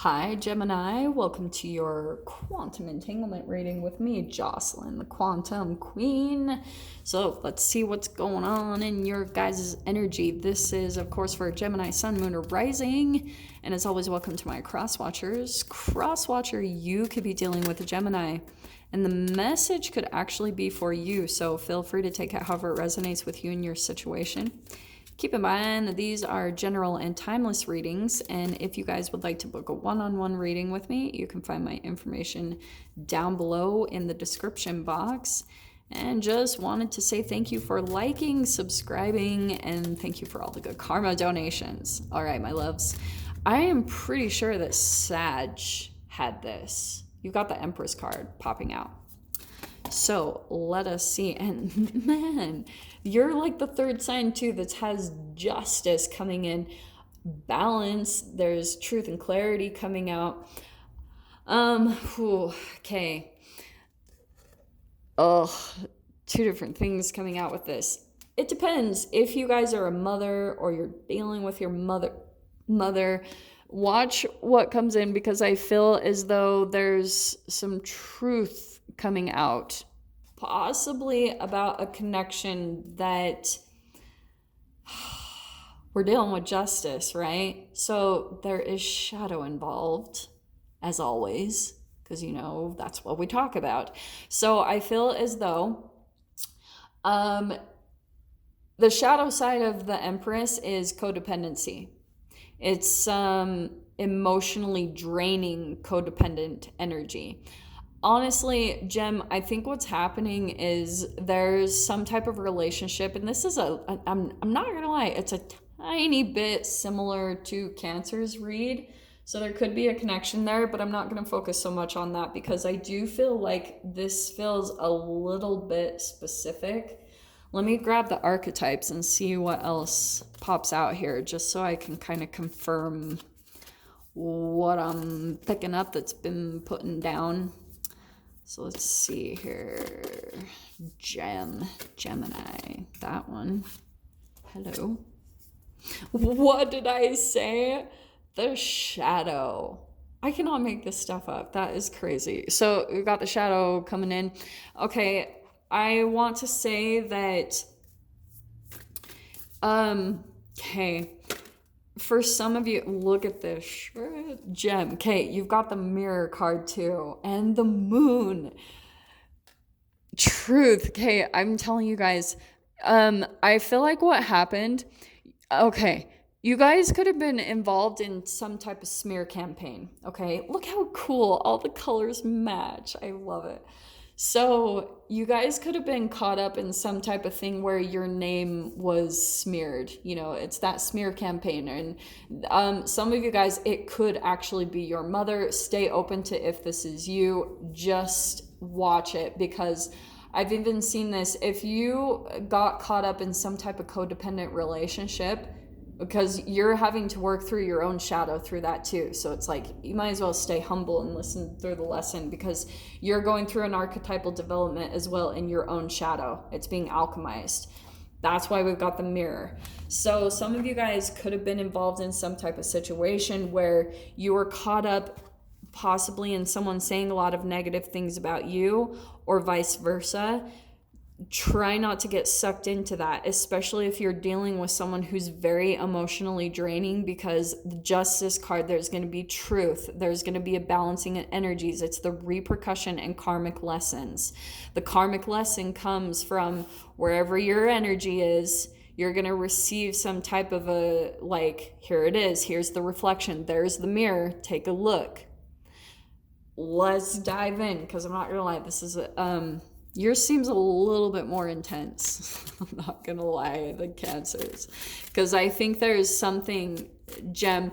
Hi, Gemini. Welcome to your quantum entanglement reading with me, Jocelyn, the quantum queen. So let's see what's going on in your guys' energy. This is, of course, for Gemini, Sun, Moon, or Rising. And as always, welcome to my cross watchers. Cross watcher, you could be dealing with a Gemini. And the message could actually be for you. So feel free to take it however it resonates with you and your situation. Keep in mind that these are general and timeless readings, and if you guys would like to book a one-on-one reading with me, you can find my information down below in the description box. And just wanted to say thank you for liking, subscribing, and thank you for all the good karma donations. All right, my loves. I am pretty sure that Sag had this. You got the Empress card popping out. So let us see. And man, you're like the third sign too that has justice coming in, balance. There's truth and clarity coming out. Okay. Two different things coming out with this. It depends if you guys are a mother or you're dealing with your mother. Watch what comes in, because I feel as though there's some truth coming out, possibly about a connection that we're dealing with justice, right? So there is shadow involved, as always, because that's what we talk about. So I feel as though the shadow side of the Empress is codependency. It's emotionally draining codependent energy. Honestly, Gem, I think what's happening is there's some type of relationship, and this is I'm not gonna lie, it's a tiny bit similar to Cancer's read. So there could be a connection there, but I'm not gonna focus so much on that because I do feel like this feels a little bit specific. Let me grab the archetypes and see what else pops out here, just so I can kind of confirm what I'm picking up that's been putting down. So let's see here. Gemini, that one. Hello. What did I say? The shadow. I cannot make this stuff up. That is crazy. So we got the shadow coming in. Okay, I want to say that, okay, for some of you, look at this gem. Okay, you've got the mirror card too, and the moon. Truth. Okay, I'm telling you guys, I feel like what happened, okay, you guys could have been involved in some type of smear campaign. Okay, look how cool all the colors match. I love it. So you guys could have been caught up in some type of thing where your name was smeared. It's that smear campaign. And some of you guys, it could actually be your mother. Stay open to if this is you. Just watch it, because I've even seen this. If you got caught up in some type of codependent relationship, because you're having to work through your own shadow through that too. So it's like, you might as well stay humble and listen through the lesson, because you're going through an archetypal development as well in your own shadow. It's being alchemized. That's why we've got the mirror. So some of you guys could have been involved in some type of situation where you were caught up possibly in someone saying a lot of negative things about you, or vice versa. Try not to get sucked into that, especially if you're dealing with someone who's very emotionally draining, because the Justice card, there's going to be truth. There's going to be a balancing of energies. It's the repercussion and karmic lessons. The karmic lesson comes from wherever your energy is. You're going to receive some type of a, like, here it is. Here's the reflection. There's the mirror. Take a look. Let's dive in, because I'm not going to lie. This is yours seems a little bit more intense. I'm not gonna lie, the Cancers, because I think there's something, Gem.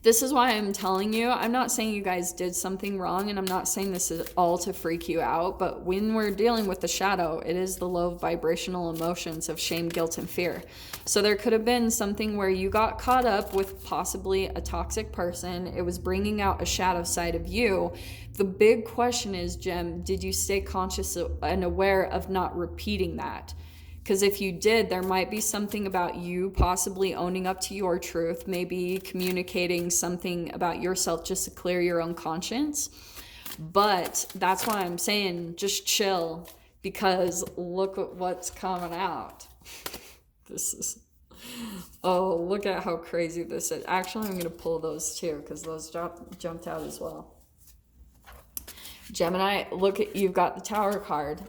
This is why I'm telling you. I'm not saying you guys did something wrong, and I'm not saying this is all to freak you out, but when we're dealing with the shadow, it is the low vibrational emotions of shame, guilt, and fear. So there could have been something where you got caught up with possibly a toxic person. It was bringing out a shadow side of you. The big question is, Gem, did you stay conscious and aware of not repeating that? Because if you did, there might be something about you possibly owning up to your truth, maybe communicating something about yourself just to clear your own conscience. But that's why I'm saying just chill, because look at what's coming out. This is, oh, look at how crazy this is. Actually, I'm going to pull those too, because those jumped out as well. Gemini, look at, you've got the Tower card.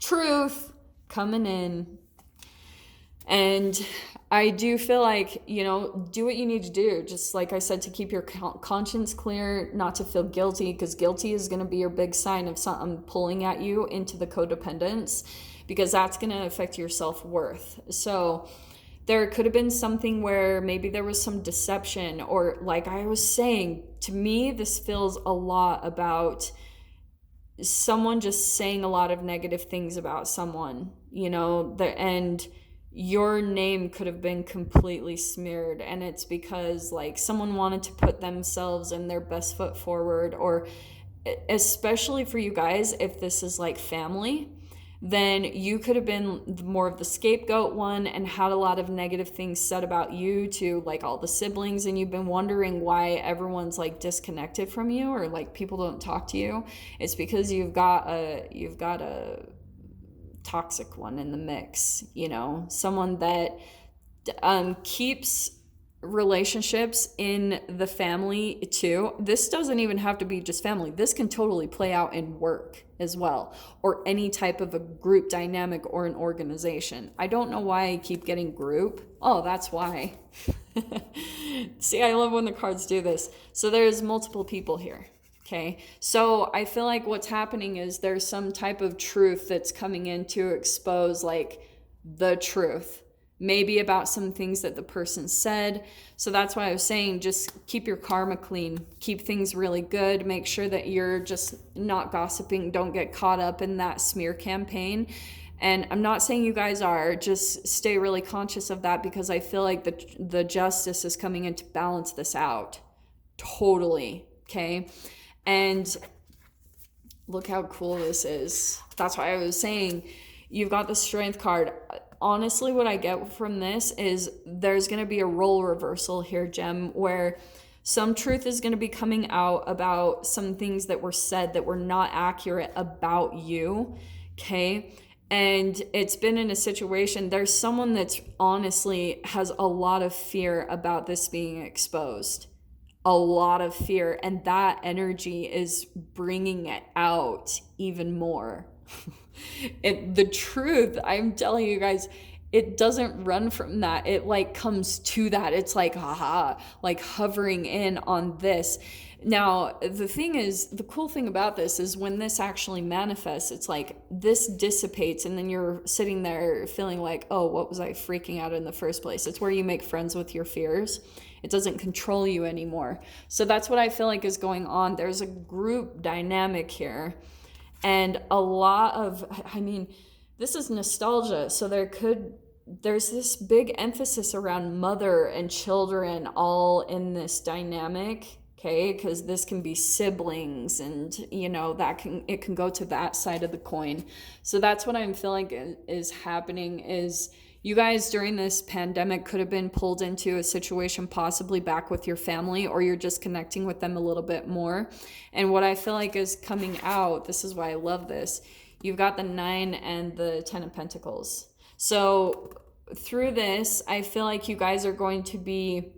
Truth coming in. And I do feel like, you know, do what you need to do. Just like I said, to keep your conscience clear, not to feel guilty, because guilty is going to be your big sign of something pulling at you into the codependence, because that's going to affect your self-worth. So there could have been something where maybe there was some deception, or like I was saying, to me, this feels a lot about someone just saying a lot of negative things about someone, you know, and your name could have been completely smeared, and it's because like someone wanted to put themselves and their best foot forward. Or especially for you guys, if this is like family, then you could have been more of the scapegoat one and had a lot of negative things said about you to like all the siblings, and you've been wondering why everyone's like disconnected from you, or like people don't talk to you. It's because you've got a toxic one in the mix, you know, someone that keeps relationships in the family too. This doesn't even have to be just family. This can totally play out in work as well, or any type of a group dynamic or an organization. I don't know why I keep getting group. Oh, that's why. See, I love when the cards do this. So there's multiple people here. Okay, so I feel like what's happening is there's some type of truth that's coming in to expose like the truth, maybe about some things that the person said. So that's why I was saying, just keep your karma clean, keep things really good, make sure that you're just not gossiping, don't get caught up in that smear campaign. And I'm not saying you guys are, just stay really conscious of that, because I feel like the justice is coming in to balance this out. Totally, okay? And look how cool this is. That's why I was saying you've got the Strength card. Honestly, what I get from this is there's going to be a role reversal here, Gem, where some truth is going to be coming out about some things that were said that were not accurate about you, okay? And it's been in a situation, there's someone that's honestly has a lot of fear about this being exposed. A lot of fear, and that energy is bringing it out even more. The truth, I'm telling you guys, it doesn't run from that. It like comes to that. It's like, like hovering in on this. Now, the thing is, the cool thing about this is when this actually manifests, it's like this dissipates, and then you're sitting there feeling like, oh, what was I freaking out in the first place? It's where you make friends with your fears. It doesn't control you anymore. So that's what I feel like is going on. There's a group dynamic here, and a lot of, I mean, this is nostalgia. So there's this big emphasis around mother and children all in this dynamic. Okay, because this can be siblings, and you know it can go to that side of the coin. So that's what I'm feeling is happening. Is you guys during this pandemic could have been pulled into a situation possibly back with your family, or you're just connecting with them a little bit more. And what I feel like is coming out, this is why I love this, you've got the 9 and the 10 of Pentacles. So through this, I feel like you guys are going to be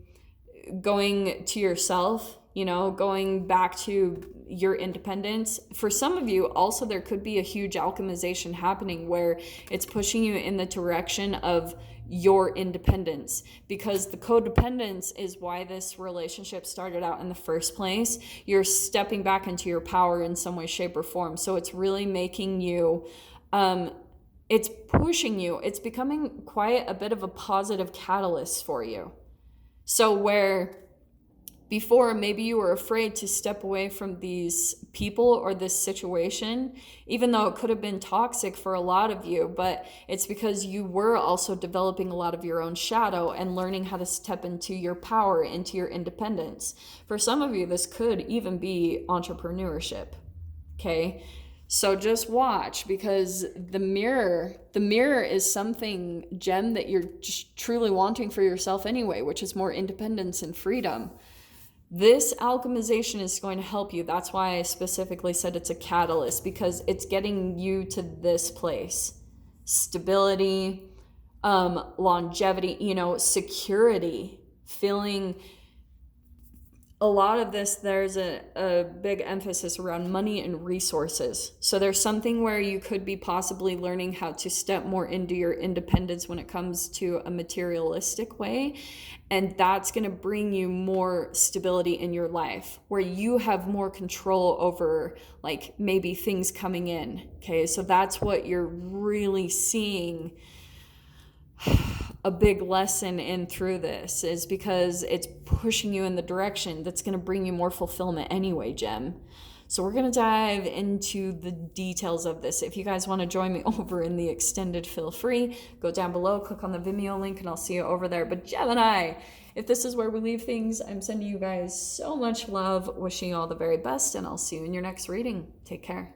going to yourself, you know, going back to your independence. For some of you, also, there could be a huge alchemization happening where it's pushing you in the direction of your independence, because the codependence is why this relationship started out in the first place. You're stepping back into your power in some way, shape, or form. So it's really making you, it's pushing you. It's becoming quite a bit of a positive catalyst for you. So where before, maybe you were afraid to step away from these people or this situation, even though it could have been toxic for a lot of you, but it's because you were also developing a lot of your own shadow and learning how to step into your power, into your independence. For some of you, this could even be entrepreneurship, okay? So just watch, because the mirror is something, Gem, that you're just truly wanting for yourself anyway, which is more independence and freedom. This alchemization is going to help you. That's why I specifically said it's a catalyst, because it's getting you to this place. Stability, longevity, security, feeling. A lot of this, there's a big emphasis around money and resources. So there's something where you could be possibly learning how to step more into your independence when it comes to a materialistic way. And that's going to bring you more stability in your life, where you have more control over, like, maybe things coming in. Okay, so that's what you're really seeing a big lesson in through this, is because it's pushing you in the direction that's going to bring you more fulfillment anyway, Gem. So we're going to dive into the details of this. If you guys want to join me over in the extended, feel free. Go down below, click on the Vimeo link, and I'll see you over there. But Gemini, if this is where we leave things, I'm sending you guys so much love, wishing you all the very best, and I'll see you in your next reading. Take care.